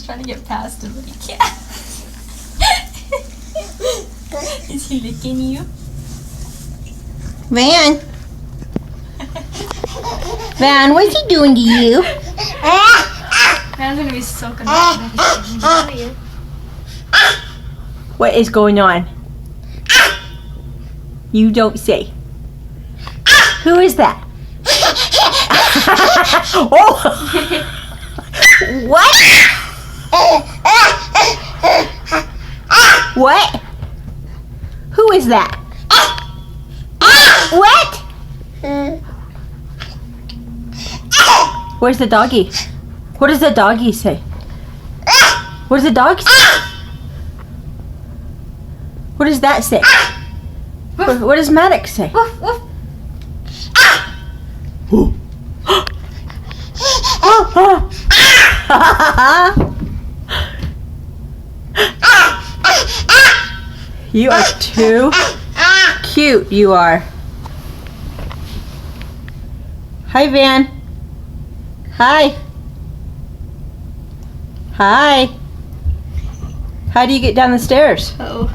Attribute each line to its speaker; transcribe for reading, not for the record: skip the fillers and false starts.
Speaker 1: He's trying to get past him, but he can't. Is he licking you?
Speaker 2: Van. Van, what's he doing to you?
Speaker 1: Van's gonna be so confused.
Speaker 2: What is going on? You don't say. Who is that? Oh! What? What? Who is that? What? Where's the doggy? What does the doggy say? What does the dog say? What does that say? What does Maddox say?
Speaker 1: Woof, woof.
Speaker 2: You are too cute, you are. Hi, Van. Hi. Hi. How do you get down the stairs?
Speaker 1: Oh.